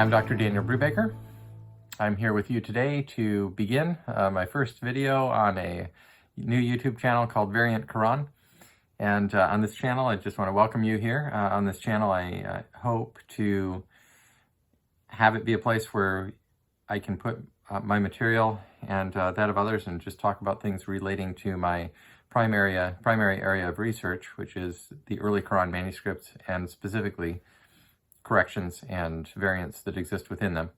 I'm Dr. Daniel Brubaker. I'm here with you today to begin my first video on a new YouTube channel called Variant Quran. And on this channel, I just want to welcome you here. On this channel, I hope to have it be a place where I can put my material and that of others and just talk about things relating to my primary area of research, which is the early Quran manuscripts and specifically corrections and variants that exist within them.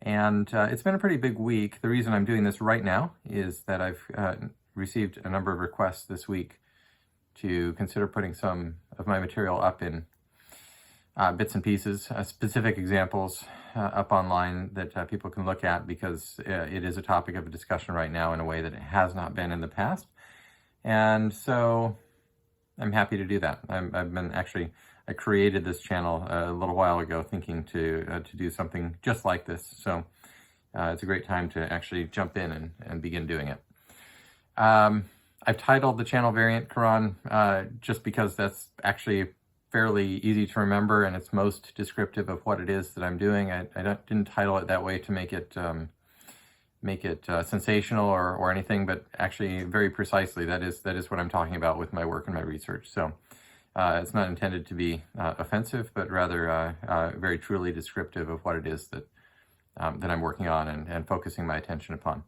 And it's been a pretty big week. The reason I'm doing this right now is that I've received a number of requests this week to consider putting some of my material up in bits and pieces, specific examples up online that people can look at, because it is a topic of discussion right now in a way that it has not been in the past. And so I'm happy to do that. I created this channel a little while ago thinking to do something just like this. So it's a great time to actually jump in and begin doing it. I've titled the channel Variant Quran just because that's actually fairly easy to remember and it's most descriptive of what it is that I'm doing. I didn't title it that way to make it sensational or anything, but actually very precisely that is what I'm talking about with my work and my research. So it's not intended to be offensive, but rather very truly descriptive of what it is that I'm working on and focusing my attention upon.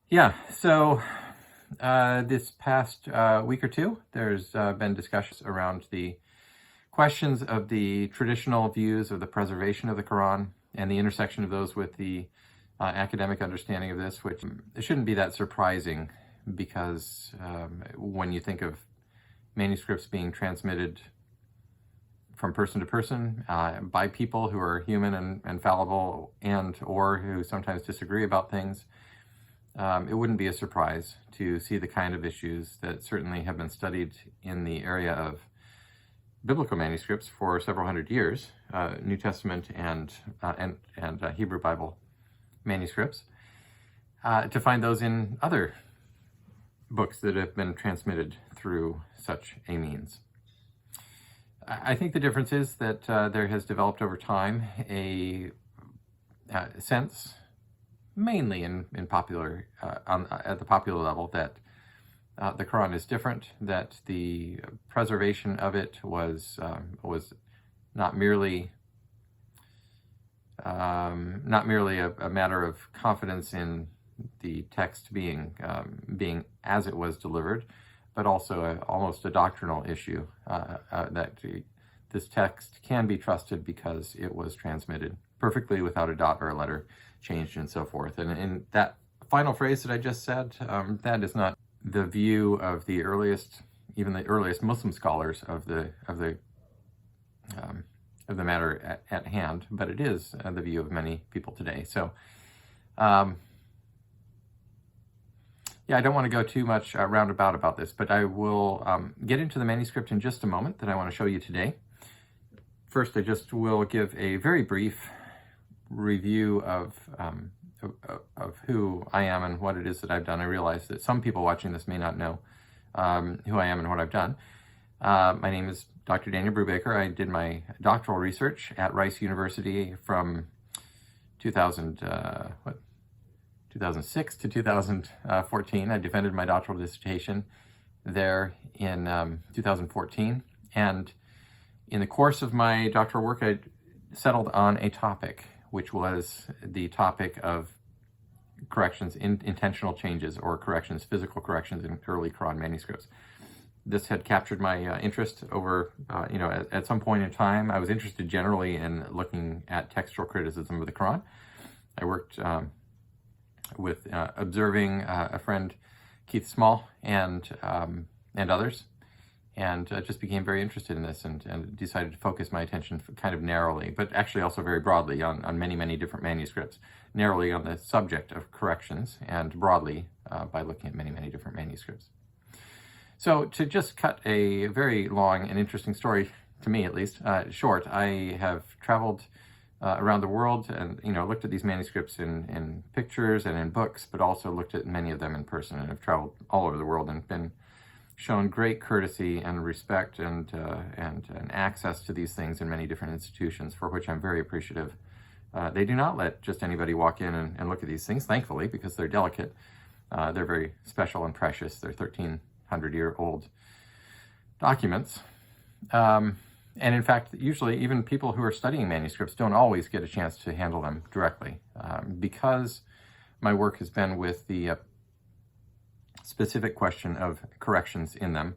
Yeah, so this past week or two, there's been discussions around the questions of the traditional views of the preservation of the Quran and the intersection of those with the academic understanding of this, which it shouldn't be that surprising because when you think of manuscripts being transmitted from person to person by people who are human and fallible or who sometimes disagree about things, it wouldn't be a surprise to see the kind of issues that certainly have been studied in the area of biblical manuscripts for several hundred years, New Testament and Hebrew Bible manuscripts, to find those in other books that have been transmitted through such a means. I think the difference is that there has developed over time a sense, mainly in popular at the popular level, that the Quran is different, that the preservation of it was not merely a matter of confidence in the text being as it was delivered, but also almost a doctrinal issue that this text can be trusted because it was transmitted perfectly without a dot or a letter changed and so forth. And in that final phrase that I just said, that is not the view of the earliest Muslim scholars of the matter at hand, but it is the view of many people today. So. Yeah, I don't want to go too much roundabout about this, but I will get into the manuscript in just a moment that I want to show you today. First, I just will give a very brief review of who I am and what it is that I've done. I realize that some people watching this may not know who I am and what I've done. My name is Dr. Daniel Brubaker. I did my doctoral research at Rice University from 2006 to 2014. I defended my doctoral dissertation there in 2014. And in the course of my doctoral work, I settled on a topic, which was the topic of corrections, intentional changes or corrections, physical corrections in early Quran manuscripts. This had captured my interest over, at some point in time. I was interested generally in looking at textual criticism of the Quran. I worked with observing a friend, Keith Small, and others, and just became very interested in this and decided to focus my attention kind of narrowly, but actually also very broadly on many different manuscripts, narrowly on the subject of corrections and broadly by looking at many different manuscripts. So to just cut a very long and interesting story, to me at least, short, I have traveled around the world and looked at these manuscripts in pictures and in books, but also looked at many of them in person, and have traveled all over the world and been shown great courtesy and respect and access to these things in many different institutions, for which I'm very appreciative. They do not let just anybody walk in and look at these things, thankfully, because they're delicate. They're very special and precious. They're 1,300-year-old documents. And in fact, usually even people who are studying manuscripts don't always get a chance to handle them directly. Because my work has been with the specific question of corrections in them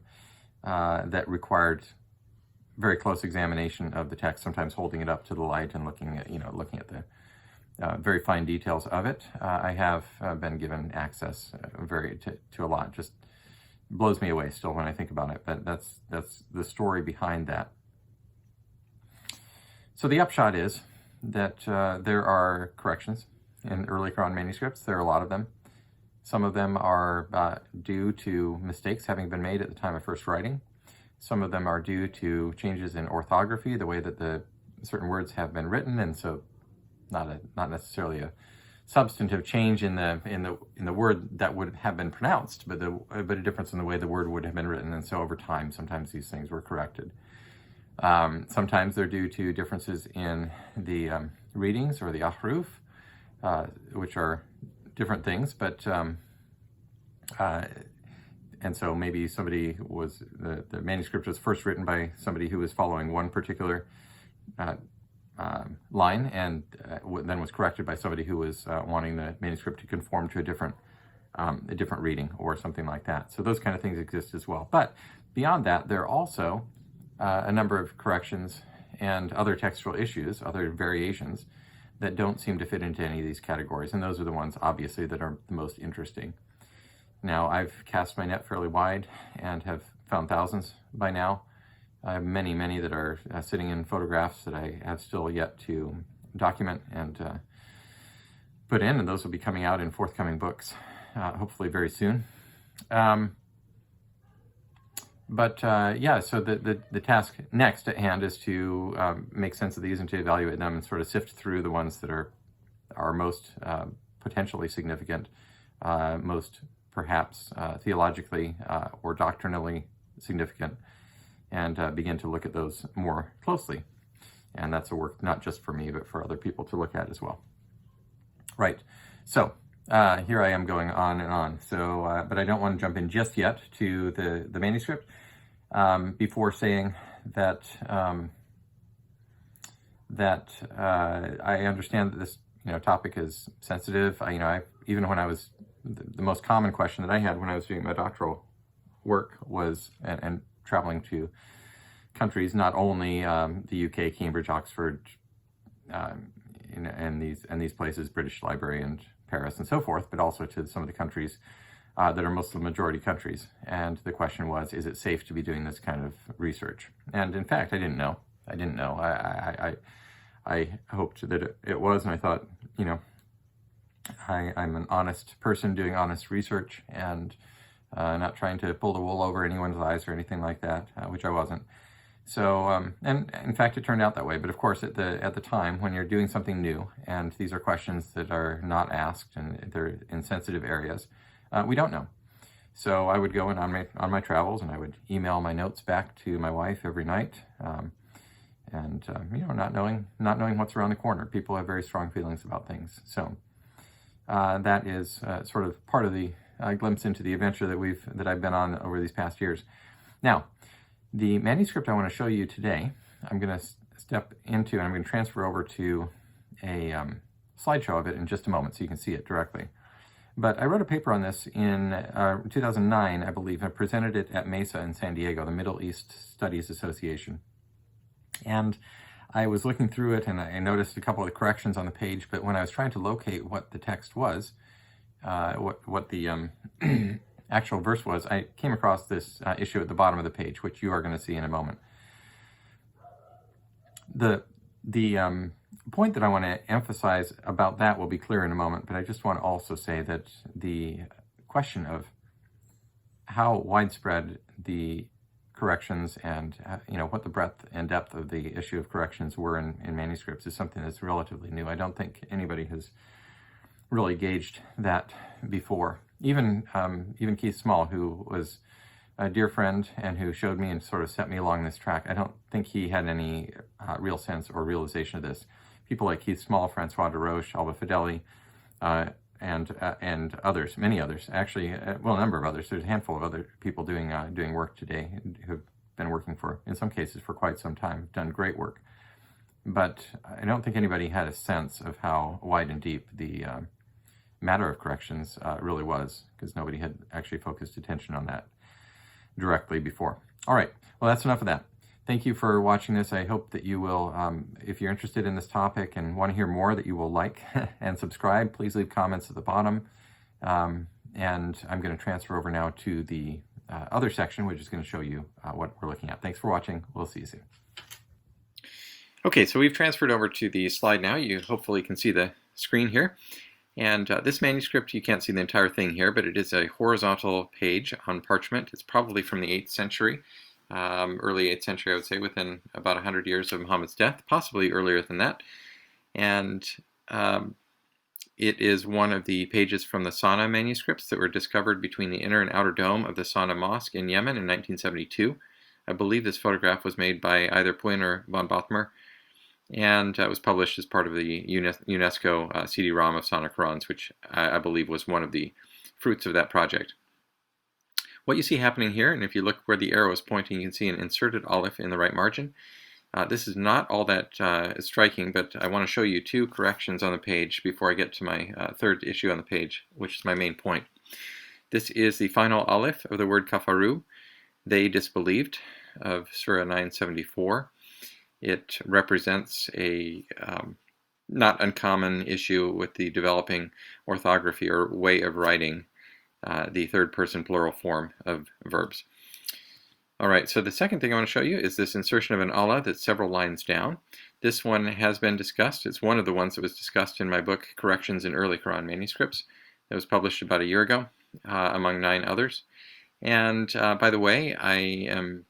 that required very close examination of the text, sometimes holding it up to the light and looking at the very fine details of it. I have been given access to a lot. Just blows me away still when I think about it, but that's the story behind that. So the upshot is that there are corrections in early Quran manuscripts. There are a lot of them. Some of them are due to mistakes having been made at the time of first writing. Some of them are due to changes in orthography, the way that the certain words have been written, and so not necessarily a substantive change in the word that would have been pronounced, but a difference in the way the word would have been written. And so over time, sometimes these things were corrected. Sometimes they're due to differences in the readings or the ahruf, which are different things, but and so maybe the manuscript was first written by somebody who was following one particular line, and then was corrected by somebody who was wanting the manuscript to conform to a different reading or something like that. So those kind of things exist as well. But beyond that, there are also a number of corrections and other textual issues, other variations, that don't seem to fit into any of these categories, and those are the ones, obviously, that are the most interesting. Now, I've cast my net fairly wide and have found thousands by now. I have many, many that are sitting in photographs that I have still yet to document and put in, and those will be coming out in forthcoming books, hopefully very soon. Yeah, so the task next at hand is to make sense of these and to evaluate them and sort of sift through the ones that are most potentially significant, most perhaps theologically or doctrinally significant, and begin to look at those more closely. And that's a work not just for me, but for other people to look at as well. Right, so here I am going on and on. So, but I don't want to jump in just yet to the manuscript before saying that I understand that this topic is sensitive. Even when I was the most common question that I had when I was doing my doctoral work was and traveling to countries, not only the UK, Cambridge, Oxford, and these places, British Library and Paris and so forth, but also to some of the countries that are Muslim majority countries. And the question was, is it safe to be doing this kind of research? And in fact, I didn't know. I hoped that it was, and I thought, I'm an honest person doing honest research and not trying to pull the wool over anyone's eyes or anything like that, which I wasn't. So, and in fact, it turned out that way. But of course, at the time when you're doing something new, and these are questions that are not asked and they're in sensitive areas, we don't know. So I would go in on my travels, and I would email my notes back to my wife every night, not knowing what's around the corner. People have very strong feelings about things. So that is sort of part of the glimpse into the adventure that I've been on over these past years. Now, the manuscript I want to show you today, I'm going to step into, and I'm going to transfer over to a slideshow of it in just a moment so you can see it directly. But I wrote a paper on this in 2009, I believe. I presented it at MESA in San Diego, the Middle East Studies Association. And I was looking through it, and I noticed a couple of corrections on the page, but when I was trying to locate what the text was, what the actual verse was, I came across this issue at the bottom of the page, which you are going to see in a moment. The point that I want to emphasize about that will be clear in a moment, but I just want to also say that the question of how widespread the corrections and what the breadth and depth of the issue of corrections were in manuscripts is something that's relatively new. I don't think anybody has really gauged that before. Even Keith Small, who was a dear friend and who showed me and sort of set me along this track. I don't think he had any real sense or realization of this. People like Keith Small, Francois de Roche, Alba Fideli, and others, many others, actually, well, a number of others. There's a handful of other people doing work today who've been working for, in some cases, for quite some time, done great work. But I don't think anybody had a sense of how wide and deep the matter of corrections really was, because nobody had actually focused attention on that directly before. All right, well, that's enough of that. Thank you for watching this. I hope that you will, if you're interested in this topic and want to hear more, that you will like and subscribe. Please leave comments at the bottom. And I'm going to transfer over now to the other section, which is going to show you what we're looking at. Thanks for watching. We'll see you soon. Okay, so we've transferred over to the slide now. You hopefully can see the screen here. And this manuscript, you can't see the entire thing here, but it is a horizontal page on parchment. It's probably from the 8th century. Early 8th century, I would say, within about 100 years of Muhammad's death, possibly earlier than that. And it is one of the pages from the Sana'a manuscripts that were discovered between the inner and outer dome of the Sana'a Mosque in Yemen in 1972. I believe this photograph was made by either Puyn or von Bothmer, and it was published as part of the UNESCO CD-ROM of Sana'a Qurans, which I believe was one of the fruits of that project. What you see happening here, and if you look where the arrow is pointing, you can see an inserted aleph in the right margin. This is not all that striking, but I want to show you two corrections on the page before I get to my third issue on the page, which is my main point. This is the final aleph of the word kafaru, they disbelieved, of Surah 974. It represents a not uncommon issue with the developing orthography or way of writing the third-person plural form of verbs. All right, so the second thing I want to show you is this insertion of an Allah that's several lines down. This one has been discussed. It's one of the ones that was discussed in my book, Corrections in Early Quran Manuscripts. It was published about a year ago, among 9 others. And by the way, I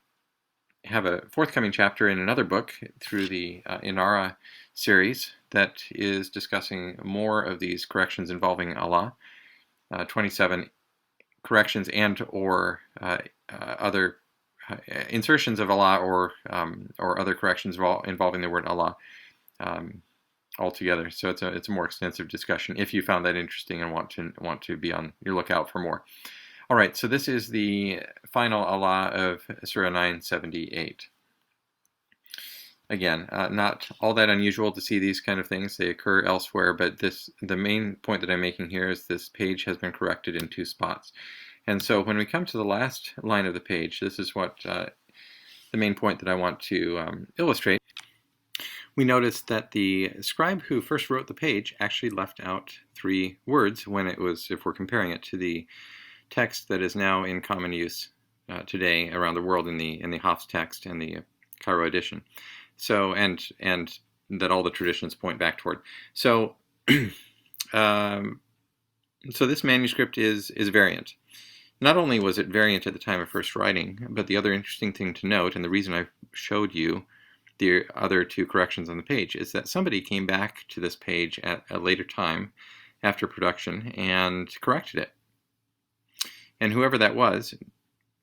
have a forthcoming chapter in another book through the Inara series that is discussing more of these corrections involving Allah. 27 corrections and or other insertions of Allah or other corrections involving the word Allah altogether. So it's a more extensive discussion if you found that interesting and want to be on your lookout for more. All right, so this is the final Allah of Surah 978. Again, not all that unusual to see these kind of things. They occur elsewhere, but the main point that I'm making here is this page has been corrected in 2 spots. And so when we come to the last line of the page, this is what the main point that I want to illustrate. We notice that the scribe who first wrote the page actually left out 3 words when it was, if we're comparing it to the text that is now in common use today around the world in the Hafs text and the Cairo edition. So, and that all the traditions point back toward. So, so this manuscript is variant. Not only was it variant at the time of first writing, but the other interesting thing to note, and the reason I showed you the other 2 corrections on the page, is that somebody came back to this page at a later time after production and corrected it. And whoever that was,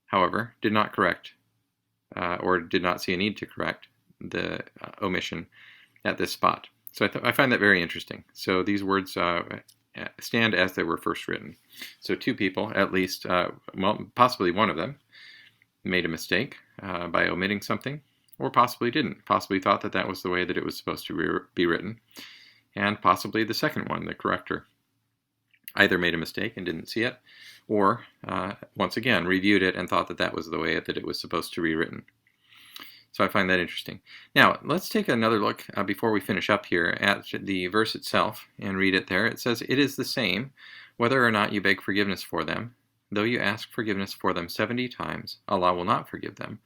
however, did not correct or did not see a need to correct the omission at this spot. So I find that very interesting. So these words stand as they were first written. So 2 people, at least, well, possibly one of them, made a mistake by omitting something, or possibly didn't. Possibly thought that that was the way that it was supposed to be written, and possibly the second one, the corrector, either made a mistake and didn't see it, or once again reviewed it and thought that that was the way that it was supposed to be written. So I find that interesting. Now, let's take another look before we finish up here at the verse itself and read it there. It says, "It is the same, whether or not you beg forgiveness for them. Though you ask forgiveness for them 70 times, Allah will not forgive them.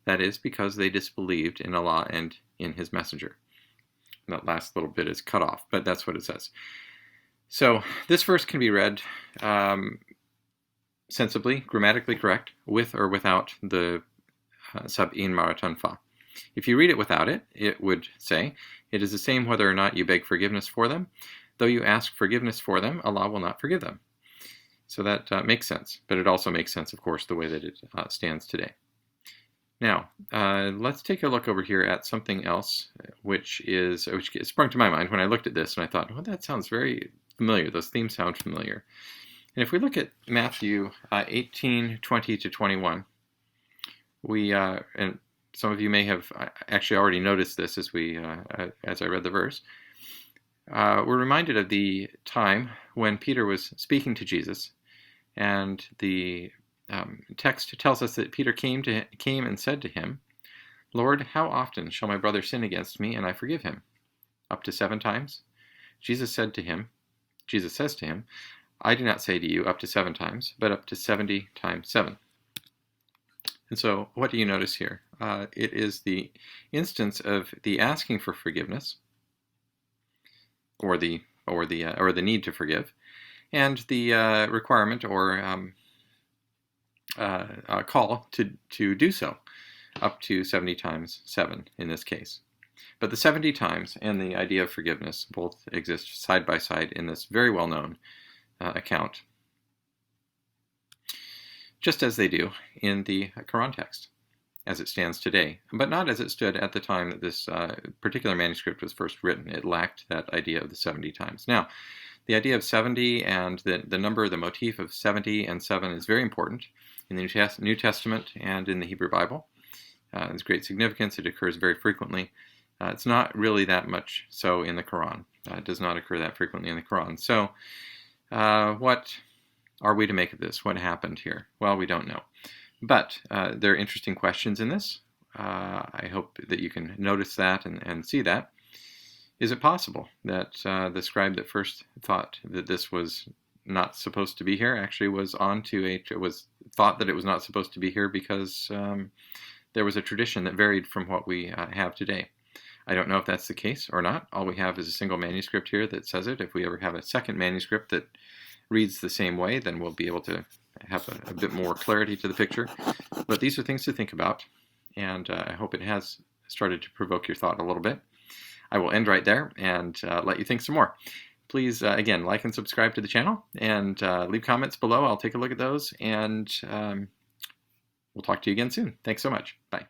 That is because they disbelieved in Allah and in His messenger." That last little bit is cut off, but that's what it says. So this verse can be read sensibly, grammatically correct, with or without the Sab'in Maratan Fa. If you read it without it, it would say, "It is the same whether or not you beg forgiveness for them. Though you ask forgiveness for them, Allah will not forgive them." So that makes sense, but it also makes sense, of course, the way that it stands today. Now, let's take a look over here at something else, which sprung to my mind when I looked at this, and I thought, well, that sounds very familiar. Those themes sound familiar. And if we look at Matthew 18, 20 to 21, and some of you may have actually already noticed this as I read the verse, we're reminded of the time when Peter was speaking to Jesus, and the text tells us that Peter came and said to him, "Lord, how often shall my brother sin against me and I forgive him? Up to 7 times?" Jesus says to him, "I do not say to you up to 7 times, but up to 70 times 7. And so what do you notice here? It is the instance of the asking for forgiveness, or the need to forgive, and the requirement or call to do so, up to 70 times 7 in this case. But the 70 times and the idea of forgiveness both exist side by side in this very well-known account, just as they do in the Quran text, as it stands today, but not as it stood at the time that this particular manuscript was first written. It lacked that idea of the 70 times. Now, the idea of 70 and the motif of 70 and 7 is very important in the New Testament and in the Hebrew Bible. It's great significance. It occurs very frequently. It's not really that much so in the Quran. It does not occur that frequently in the Quran. So what are we to make of this? What happened here? Well, we don't know. But there are interesting questions in this. I hope that you can notice that and see that. Is it possible that the scribe that first thought that this was not supposed to be here actually was thought that it was not supposed to be here because there was a tradition that varied from what we have today? I don't know if that's the case or not. All we have is a single manuscript here that says it. If we ever have a second manuscript that reads the same way, then we'll be able to have a bit more clarity to the picture. But these are things to think about, and I hope it has started to provoke your thought a little bit. I will end right there and let you think some more. Please, again, like and subscribe to the channel, and leave comments below. I'll take a look at those, and we'll talk to you again soon. Thanks so much. Bye.